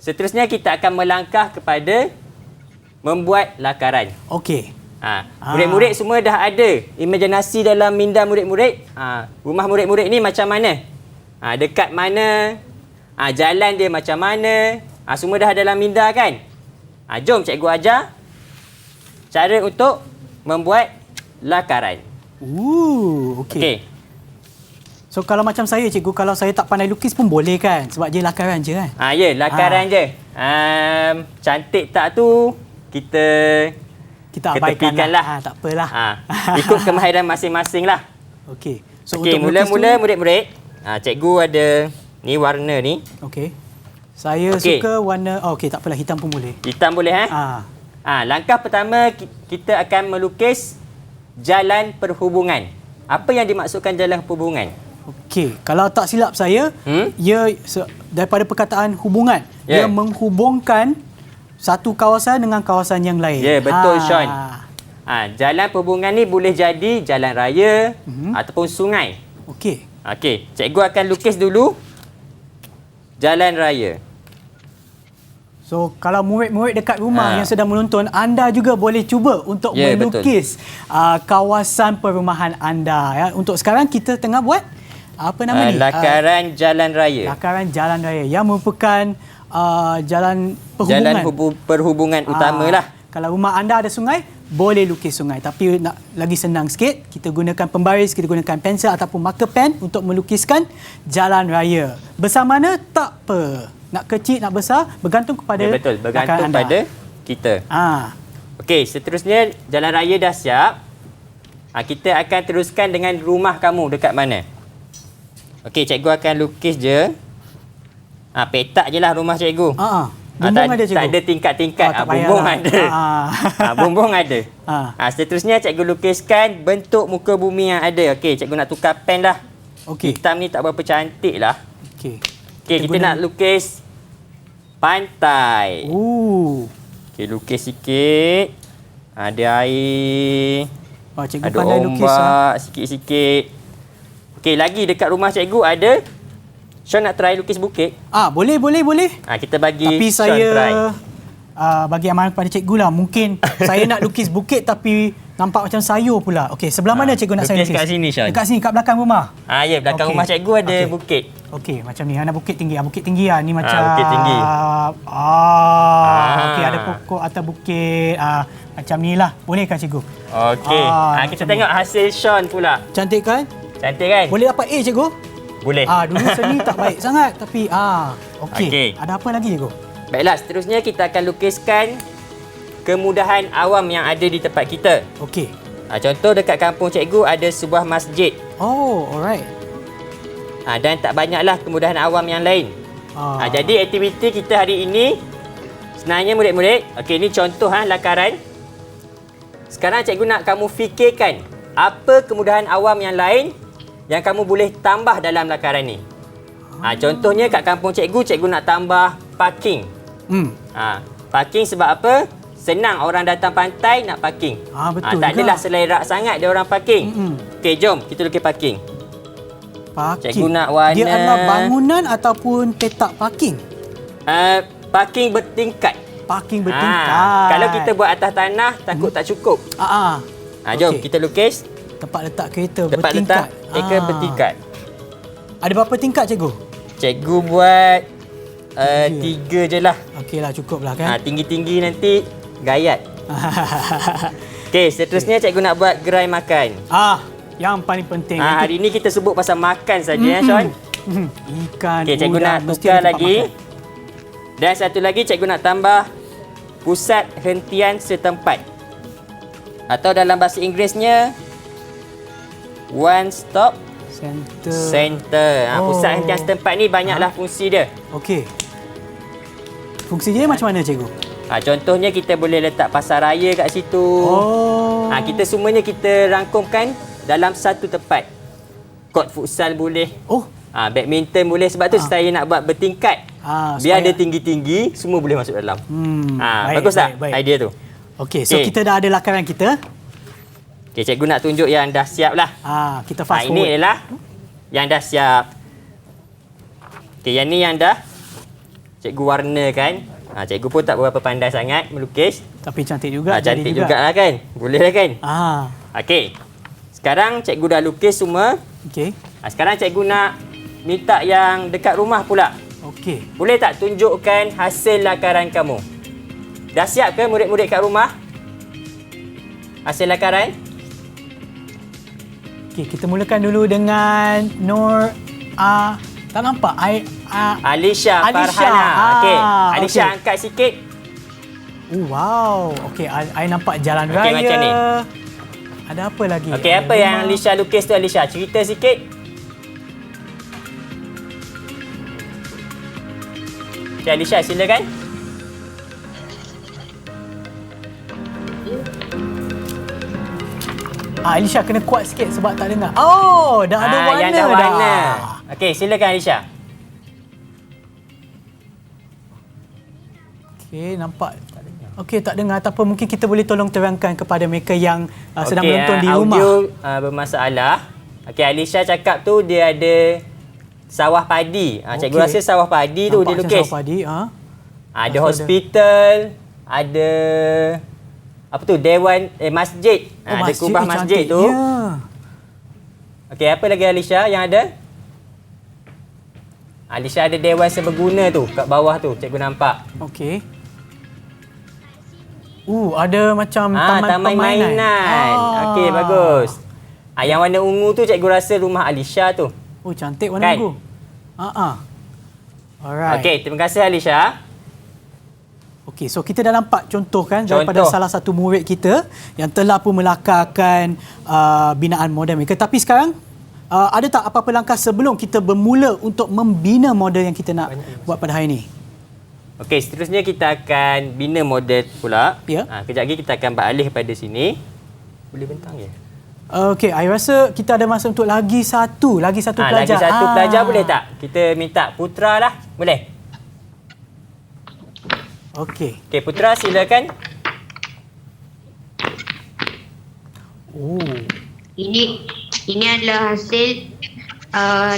Seterusnya kita akan melangkah kepada membuat lakaran. Okey. Murid-murid semua dah ada imajinasi dalam minda murid-murid. Rumah murid-murid ni macam mana? Dekat mana? Jalan dia macam mana? Semua dah dalam minda kan? Jom cikgu ajar cara untuk membuat lakaran. Okey. Okey. So kalau macam saya cikgu, kalau saya tak pandai lukis pun boleh kan? Sebab dia lakaran je kan? Ya, lakaran je. Cantik tak tu kita abaikan lah. Tak apalah. Ikut kemahiran masing-masing lah. Okey. So Okey, untuk mula-mula murid-murid, cikgu ada ni warna ni. Okey. Saya suka warna okey, tak apalah, hitam pun boleh. Hitam boleh langkah pertama kita akan melukis jalan perhubungan. Apa yang dimaksudkan jalan perhubungan? Okey, kalau tak silap saya, ia daripada perkataan hubungan, ia menghubungkan satu kawasan dengan kawasan yang lain. Ya, betul Sean. Jalan perhubungan ni boleh jadi jalan raya ataupun sungai. Okey. Okey, cikgu akan lukis dulu jalan raya. So, kalau murid-murid dekat rumah yang sedang menonton, anda juga boleh cuba untuk melukis kawasan perumahan anda. Ya. Untuk sekarang kita tengah buat apa nama ni? Lakaran jalan raya. Lakaran jalan raya yang merupakan jalan perhubungan. Jalan perhubungan utamalah. Kalau rumah anda ada sungai, boleh lukis sungai. Tapi nak lagi senang sikit, kita gunakan pembaris, kita gunakan pensel ataupun marker pen untuk melukiskan jalan raya. Besar mana? Tak apa. Nak kecil, nak besar, bergantung kepada betul, bergantung pada kita. Okey, seterusnya jalan raya dah siap. Kita akan teruskan dengan rumah kamu dekat mana? Okey, cikgu akan lukis je. Petak je lah rumah cikgu. Bumbung ada cikgu? Tak ada tingkat-tingkat. Bumbung ada. Bumbung ada. Seterusnya cikgu lukiskan bentuk muka bumi yang ada. Okey, cikgu nak tukar pen dah. Hitam ni tak berapa cantik lah. Okey, kita nak lukis pantai. Okey, lukis sikit. Ada air. Cikgu ada pandai lukis. Ombak sikit-sikit. Okey, lagi dekat rumah cikgu ada. Sean nak try lukis bukit? Boleh. Kita bagi tapi Sean saya try. Bagi amanah kepada cikgu lah. Mungkin saya nak lukis bukit tapi nampak macam sayur pula. Okey, sebelah mana cikgu nak saya lukis kat sini, Sean. Dekat sini, kat belakang rumah. Ya, belakang Okey. rumah cikgu ada Okey. bukit. Okey, macam ni. Ada bukit tinggi. Bukit tinggi lah. Ni macam... bukit tinggi. Okey, ada pokok atau bukit. Macam ni lah. Boleh kan cikgu? Okey. Kita macam tengok hasil Sean pula. Cantik kan? Cantik kan? Boleh dapat A cikgu? Boleh. Dulu seni tak baik sangat. Tapi, okey. Okey. Ada apa lagi cikgu? Baiklah, seterusnya kita akan lukiskan kemudahan awam yang ada di tempat kita. Okey. Contoh dekat kampung cikgu ada sebuah masjid. Oh, alright. Dan tak banyaklah kemudahan awam yang lain. Jadi aktiviti kita hari ini sebenarnya murid-murid, okey, ini contoh lakaran. Sekarang cikgu nak kamu fikirkan apa kemudahan awam yang lain yang kamu boleh tambah dalam lakaran ni. Contohnya kat kampung cikgu nak tambah parking. Parking sebab apa? Senang orang datang pantai nak parking. Betul tak juga. adalah selerak sangat dia orang parking. Okey, jom kita lukis parking. Parking. Cikgu nak warna... Dia adalah bangunan ataupun petak parking? Parking bertingkat. Parking bertingkat. Kalau kita buat atas tanah, takut tak cukup. Jom Okey. kita lukis. Tempat letak kereta Tempat bertingkat. letak kereta bertingkat. Ada berapa tingkat cikgu? Cikgu buat 3 je lah. Okeylah, cukup lah kan? Tinggi-tinggi nanti gayat. Okey, seterusnya cikgu nak buat gerai makan. Yang paling penting. Hari ni kita sebut pasal makan saja ya, Sean. Ikan, Okey, cikgu udang, nak mesti tukar ada tempat lagi. makan. Dan satu lagi cikgu nak tambah pusat hentian setempat. Atau dalam bahasa Inggerisnya one stop center. Pusat hentian setempat ni banyaklah fungsi dia. Okey. Fungsi dia macam mana cikgu? Contohnya kita boleh letak pasar raya kat situ. Kita semuanya kita rangkumkan dalam satu tempat. Court futsal boleh. Badminton boleh. Sebab tu saya nak buat bertingkat. Biar dia tinggi-tinggi, semua boleh masuk dalam. Bagus tak idea tu? Okey, so kita dah ada lakaran kita. Okey, cikgu nak tunjuk yang dah siap lah. Kita fast Ini forward. adalah yang dah siap. Okey, yang ni yang dah cikgu warnakan. Cikgu pun tak berapa pandai sangat melukis. Tapi cantik juga. Cantik jugalah kan? Boleh lah kan? Okey. Sekarang cikgu dah lukis semua. Okey. Sekarang cikgu nak minta yang dekat rumah pula. Okey. Boleh tak tunjukkan hasil lakaran kamu? Dah siap ke murid-murid kat rumah? Hasil lakaran? Okey, kita mulakan dulu dengan Nur tak nampak. Alisha Farhana. Okey. Alisha angkat sikit. Wow. Okey, I nampak jalan raya. Okey, macam ni. Ada apa lagi? Okey, apa yang Alisha lukis tu, Alisha? Cerita sikit. Okey, Alisha silakan. Alisha kena kuat sikit sebab tak dengar. Oh, dah ada warna yang dah warna. dah. Okey, silakan Alisha. Okey, nampak. Okey, tak dengar ataupun mungkin kita boleh tolong terangkan kepada mereka yang sedang menonton di rumah. Audio bermasalah. Okey, Alisha cakap tu dia ada sawah padi. Cikgu rasa sawah padi tu dia lukis. Sawah padi, Ada hospital, ada apa tu? Dewan masjid. Ada kubah masjid tu. Ya. Okey, apa lagi Alisha yang ada? Alisha ada dewan seberguna tu kat bawah tu, cikgu nampak. Okey. Ada macam taman mainan. Okey, bagus. Yang warna ungu tu cikgu rasa rumah Alisha tu. Oh, cantik warna ungu. Alright. Okey, terima kasih Alisha. Okey, so kita dah nampak contoh kan daripada salah satu murid kita yang telah pun melakarkan binaan model mereka. Tapi sekarang ada tak apa-apa langkah sebelum kita bermula untuk membina model yang kita nak buat pada hari ini? Okey, seterusnya kita akan bina model pula. Ya. Kejap lagi kita akan beralih pada sini. Boleh bentang ya? Okey, I rasa kita ada masa untuk lagi satu pelajar. Lagi satu pelajar boleh tak? Kita minta Putra lah. Boleh? Okey. Okey, Putra silakan. Ini adalah hasil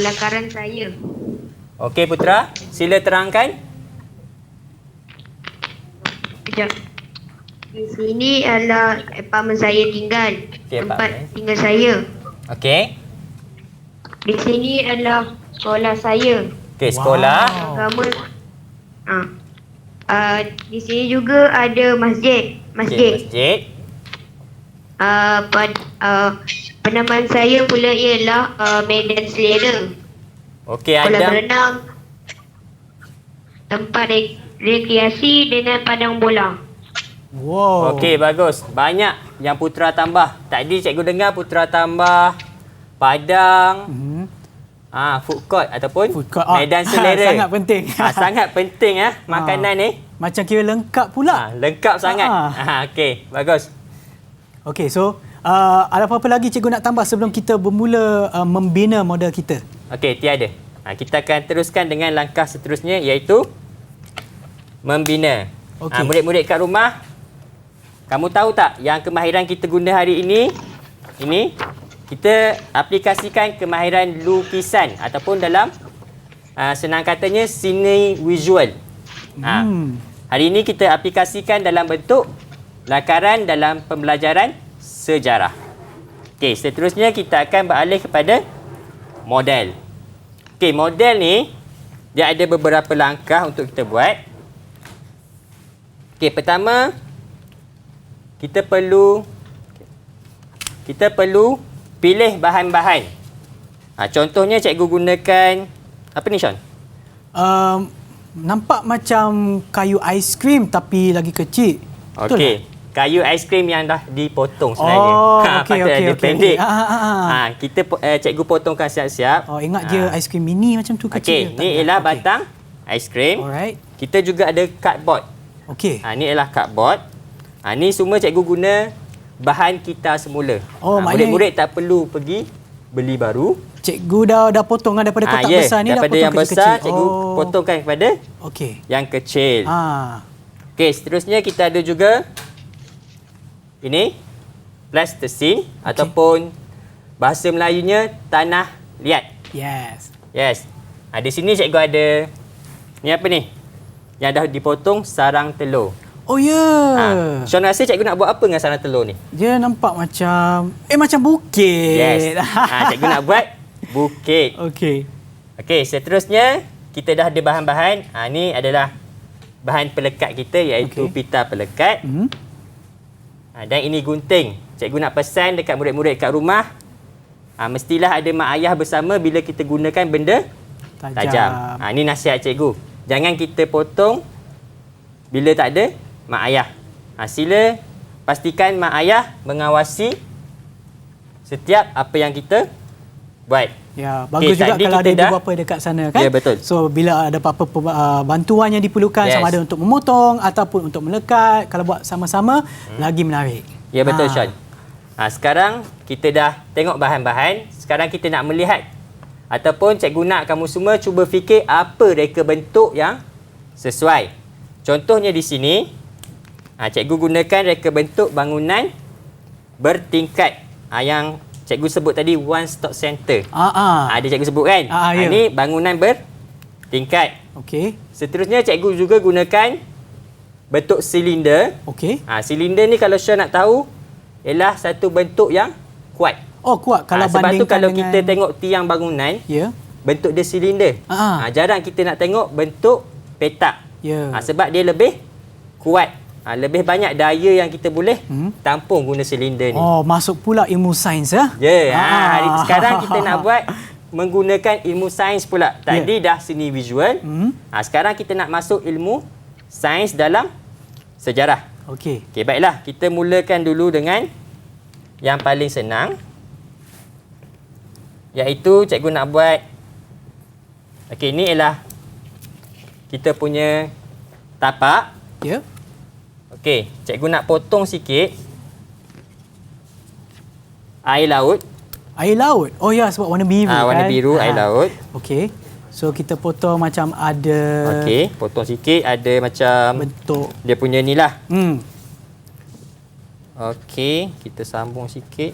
lakaran saya. Okey, Putra, sila terangkan. Sekejap. Di sini adalah apartmen saya tinggal. Okey, Tempat apartmen. tinggal saya. Okey. Di sini adalah sekolah saya. Okey, sekolah. Agama. Di sini juga ada masjid. Okey, Masjid. masjid. Penamaan saya pula ialah medan selera. Okey, Kolam ada. berenang. Tempat rekreasi dengan padang bola. Wow. Okey, bagus. Banyak yang Putra tambah. Tadi cikgu dengar Putra tambah padang, food court ataupun Food court. medan selera. Sangat penting. Sangat penting makanan ni. Macam kira lengkap pula. Lengkap sangat. Okey, bagus. Okey, so ada apa-apa lagi cikgu nak tambah sebelum kita bermula membina model kita? Okey, tiada. Kita akan teruskan dengan langkah seterusnya iaitu membina. Okey. Murid-murid kat rumah, kamu tahu tak yang kemahiran kita guna hari ini kita aplikasikan kemahiran lukisan ataupun dalam senang katanya seni visual. Hari ini kita aplikasikan dalam bentuk lakaran dalam pembelajaran sejarah. Okey, seterusnya kita akan beralih kepada model. Okey, model ni dia ada beberapa langkah untuk kita buat. Okey, pertama kita perlu pilih bahan-bahan. Contohnya cikgu gunakan apa ni, Sean? Nampak macam kayu aiskrim tapi lagi kecil. Betul Okey, tak? kayu aiskrim yang dah dipotong sebenarnya. Oh, okey, patut okey, ada okey, pendek. okey. Kita cikgu potongkan siap-siap. Oh, ingat je aiskrim mini macam tu kecil. Okey, tak ni ada. ialah Okey. batang aiskrim. Alright. Kita juga ada cardboard. Okey. Ni ialah cardboard. Ni semua cikgu guna bahan kita semula. Oh, maknanya- Murid-murid tak perlu pergi beli baru. Cikgu dah potong daripada kotak Ya, besar ni dah daripada potong yang besar kecil-kecil. cikgu potongkan kepada Okey. yang kecil. Ah. Okey, seterusnya kita ada juga ini plastisin ataupun bahasa Melayunya tanah liat. Yes. Yes. Di sini cikgu ada ni apa ni? Yang dah dipotong sarang telur. Oh ya. Sean rasa cikgu nak buat apa dengan sarang telur ni? Dia nampak macam bukit. Yes. Cikgu nak buat bukit. Okey. Okey, seterusnya kita dah ada bahan-bahan. Ni adalah bahan pelekat kita iaitu Okey. pita pelekat. Dan ini gunting. Cikgu nak pesan dekat murid-murid kat rumah, mestilah ada mak ayah bersama bila kita gunakan benda tajam. Ini nasihat cikgu. Jangan kita potong bila tak ada mak ayah. Sila pastikan mak ayah mengawasi setiap apa yang kita buat. Ya, bagus juga tadi kalau ada kita ibu dah- bapa dekat sana kan. Ya, betul. So bila ada apa-apa bantuan yang diperlukan Yes. sama ada untuk memotong ataupun untuk melekat, kalau buat sama-sama lagi menarik. Ya, betul, Sean. Sekarang kita dah tengok bahan-bahan. Sekarang kita nak melihat ataupun cikgu nak kamu semua cuba fikir apa reka bentuk yang sesuai. Contohnya di sini, cikgu gunakan reka bentuk bangunan bertingkat. Yang cikgu sebut tadi one stop center. Ada cikgu sebut kan? Ya. Ini bangunan bertingkat. Okey. Seterusnya cikgu juga gunakan bentuk silinder. Okey. Silinder ni kalau Syah nak tahu ialah satu bentuk yang kuat. Oh, kuat kalau Sebab tu bandingkan kalau dengan kita tengok tiang bangunan, Ya. bentuk dia silinder. Jarang kita nak tengok bentuk petak. Ya. Sebab dia lebih kuat. Lebih banyak daya yang kita boleh tampung guna silinder ni. Oh, masuk pula ilmu sains ya. Ya, hari sekarang kita nak buat menggunakan ilmu sains pula. Tadi dah seni visual. Sekarang kita nak masuk ilmu sains dalam sejarah. Okey. Okey, baiklah. Kita mulakan dulu dengan yang paling senang. Iaitu cikgu nak buat. Okey, ni ialah kita punya tapak. Ya. Okey, cikgu nak potong sikit air laut. Air laut. Oh ya, sebab warna biru kan. Warna biru, air laut. Okey. So kita potong macam ada Okey, potong sikit ada macam bentuk. dia punya ni lah. Okey, kita sambung sikit.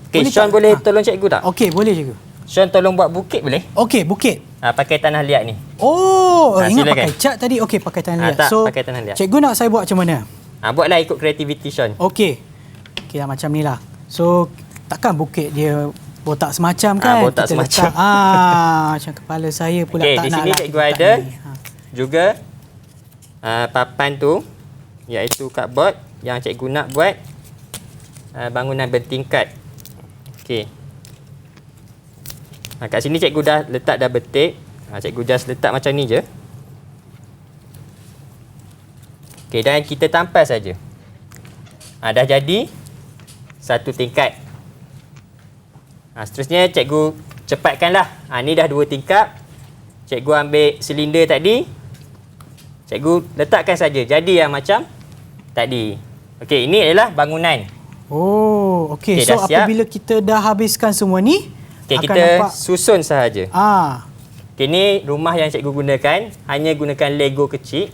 Okey, Boleh Sean tak? boleh tolong cikgu tak? Okey, boleh cikgu. Sean tolong buat bukit boleh? Okey, bukit. pakai tanah liat ni. Oh, ingat silakan. pakai cat tadi. Okey, pakai tanah liat. tak, So, pakai tanah liat. cikgu nak saya buat macam mana? Buatlah ikut kreativiti Sean. Okey. Okey lah, macam ni lah. So, takkan bukit dia botak semacam kan? Botak Kita semacam. letak, macam kepala saya pula Okey, tak di nak sini lah cikgu letak ada ni. juga papan tu, iaitu cardboard yang cikgu nak buat bangunan bertingkat. Okey. Kat sini cikgu dah letak dah betik. Cikgu just letak macam ni je. Okey, dan kita tampal saja. Dah jadi satu tingkat. Seterusnya cikgu cepatkanlah. Ni dah 2 tingkap. Cikgu ambil silinder tadi. Cikgu letakkan saja. Jadi yang macam tadi. Okey, ini adalah bangunan. Oh, okey. Okey, So, dah siap. apabila kita dah habiskan semua ni, Okey, akan kita nampak... susun sahaja. Okey, ni rumah yang cikgu gunakan. Hanya gunakan Lego kecil.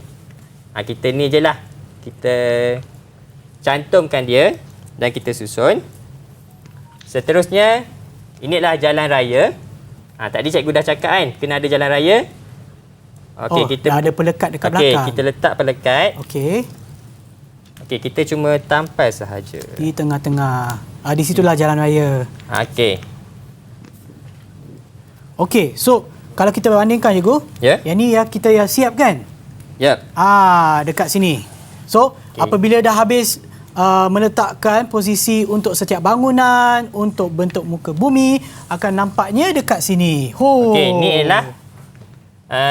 Kita ni je lah. Kita cantumkan dia dan kita susun. Seterusnya, inilah jalan raya. Tadi cikgu dah cakap kan, kena ada jalan raya. Okey, kita dah ada pelekat dekat okey, belakang. kita letak pelekat. Okey. Okey, kita cuma tampal sahaja. Di tengah-tengah. Di situlah jalan raya. Okey. Okey, so kalau kita bandingkan cikgu, Ya. yang ni ya kita ya siap kan? Yep. Dekat sini. So, apabila dah habis meletakkan posisi untuk setiap bangunan, untuk bentuk muka bumi, akan nampaknya dekat sini. Okey, ni ialah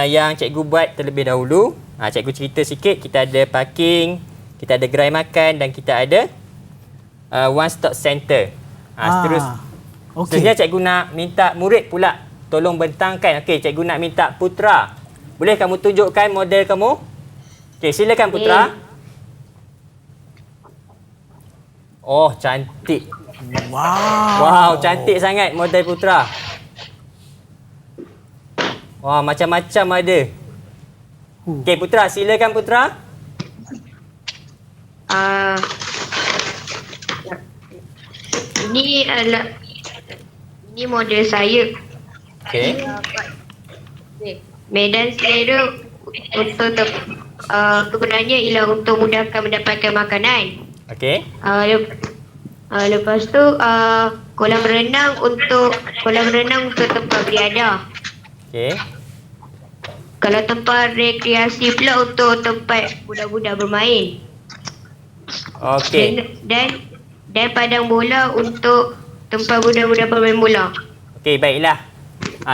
yang cikgu buat terlebih dahulu. Cikgu cerita sikit, kita ada parking, kita ada gerai makan dan kita ada one stop center. Seterusnya cikgu nak minta murid pula tolong bentangkan. Okey, cikgu nak minta Putra. Boleh kamu tunjukkan model kamu? Okey, silakan Putra. Oh, cantik. Wow, cantik sangat model Putra. Wah, macam-macam ada. Okey, Putra, silakan Putra. Ini model saya. Okey. Medan selera untuk kegunaannya ialah untuk mudahkan mendapatkan makanan. Okey. Lepas tu kolam renang untuk tempat beriadah. Okey. Kalau tempat rekreasi pula untuk tempat budak-budak bermain. Okey. Dan padang bola untuk tempat budak-budak bermain bola. Okey, baiklah.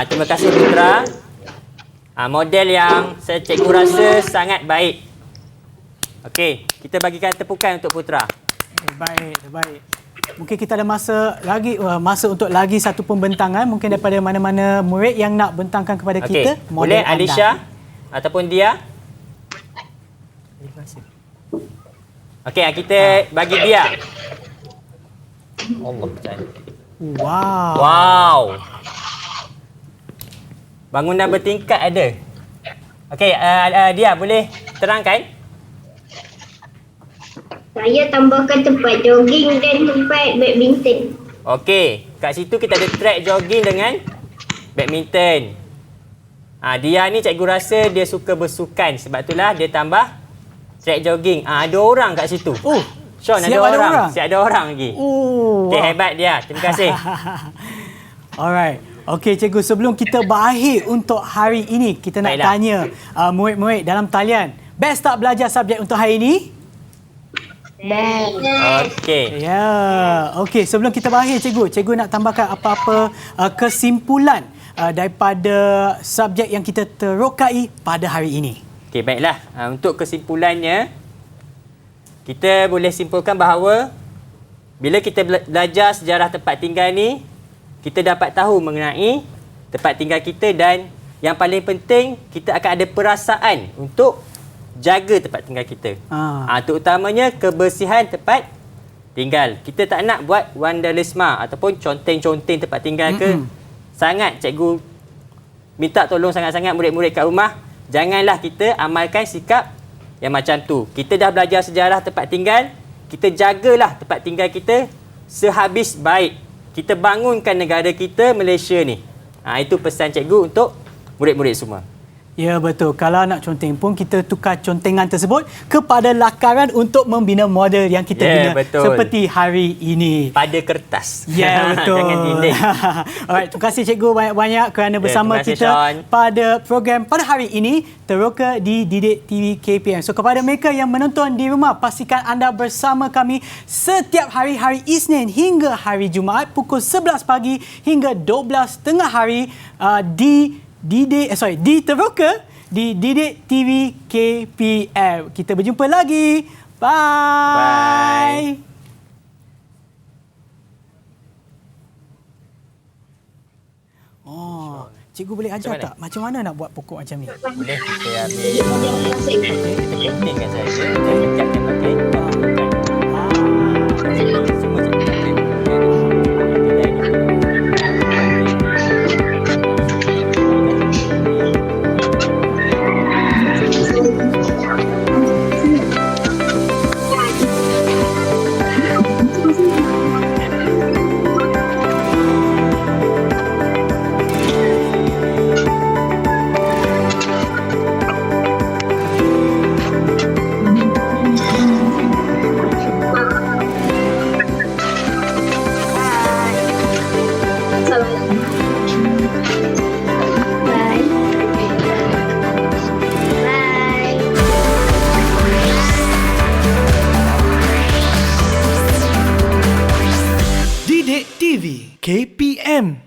Terima kasih Putra. Model yang saya cikgu rasa sangat baik. Okey, kita bagikan tepukan untuk Putra. Baik. Mungkin kita ada masa untuk lagi satu pembentangan, mungkin daripada mana-mana murid yang nak bentangkan kepada kita. Boleh Alisha ataupun dia? Okey, kita bagi dia. Allah, cantik. Wow. Bangunan bertingkat ada. Okey, dia boleh terangkan? Saya tambahkan tempat jogging dan tempat badminton. Okey, kat situ kita ada track jogging dengan badminton. Dia ni cikgu rasa dia suka bersukan, sebab itulah dia tambah track jogging. Ada orang kat situ. Oh, Sean, ada orang. Siap ada orang lagi. Okey, hebat dia. Terima kasih. Alright. Okey cikgu, sebelum kita berakhir untuk hari ini, kita nak tanya murid-murid dalam talian. Best tak belajar subjek untuk hari ini? Okey. Ya. Okey, sebelum kita berakhir cikgu nak tambahkan apa-apa kesimpulan daripada subjek yang kita terokai pada hari ini. Okey, baiklah. Untuk kesimpulannya, kita boleh simpulkan bahawa bila kita belajar sejarah tempat tinggal ni, kita dapat tahu mengenai tempat tinggal kita dan yang paling penting, kita akan ada perasaan untuk jaga tempat tinggal kita. Terutamanya kebersihan tempat tinggal. Kita tak nak buat vandalisme ataupun conteng-conteng tempat tinggal ke. Sangat cikgu minta tolong sangat-sangat murid-murid kat rumah, janganlah kita amalkan sikap yang macam tu. Kita dah belajar sejarah tempat tinggal, kita jagalah tempat tinggal kita sehabis baik. Kita bangunkan negara kita, Malaysia ni. Itu pesan cikgu untuk murid-murid semua. Ya, betul. Kalau nak conteng pun, kita tukar contengan tersebut kepada lakaran untuk membina model yang kita bina. Betul. Seperti hari ini. Pada kertas. Ya, betul. Jangan dinding. Alright, terima kasih cikgu banyak-banyak kerana bersama terima kasih, kita Sean. pada program pada hari ini, Teroka di Didik TV KPM. So, kepada mereka yang menonton di rumah, pastikan anda bersama kami setiap hari Isnin hingga hari Jumaat pukul 11 pagi hingga 12 tengah hari di Teroka di Didik TV KPM. Kita berjumpa lagi. Bye. Oh, cikgu boleh ajar tak macam mana nak buat pokok macam ni? Boleh kita ambil. Kita pentingkan saja. Jangan dekatkan pakai. Semua cikgu. Didik TV KPM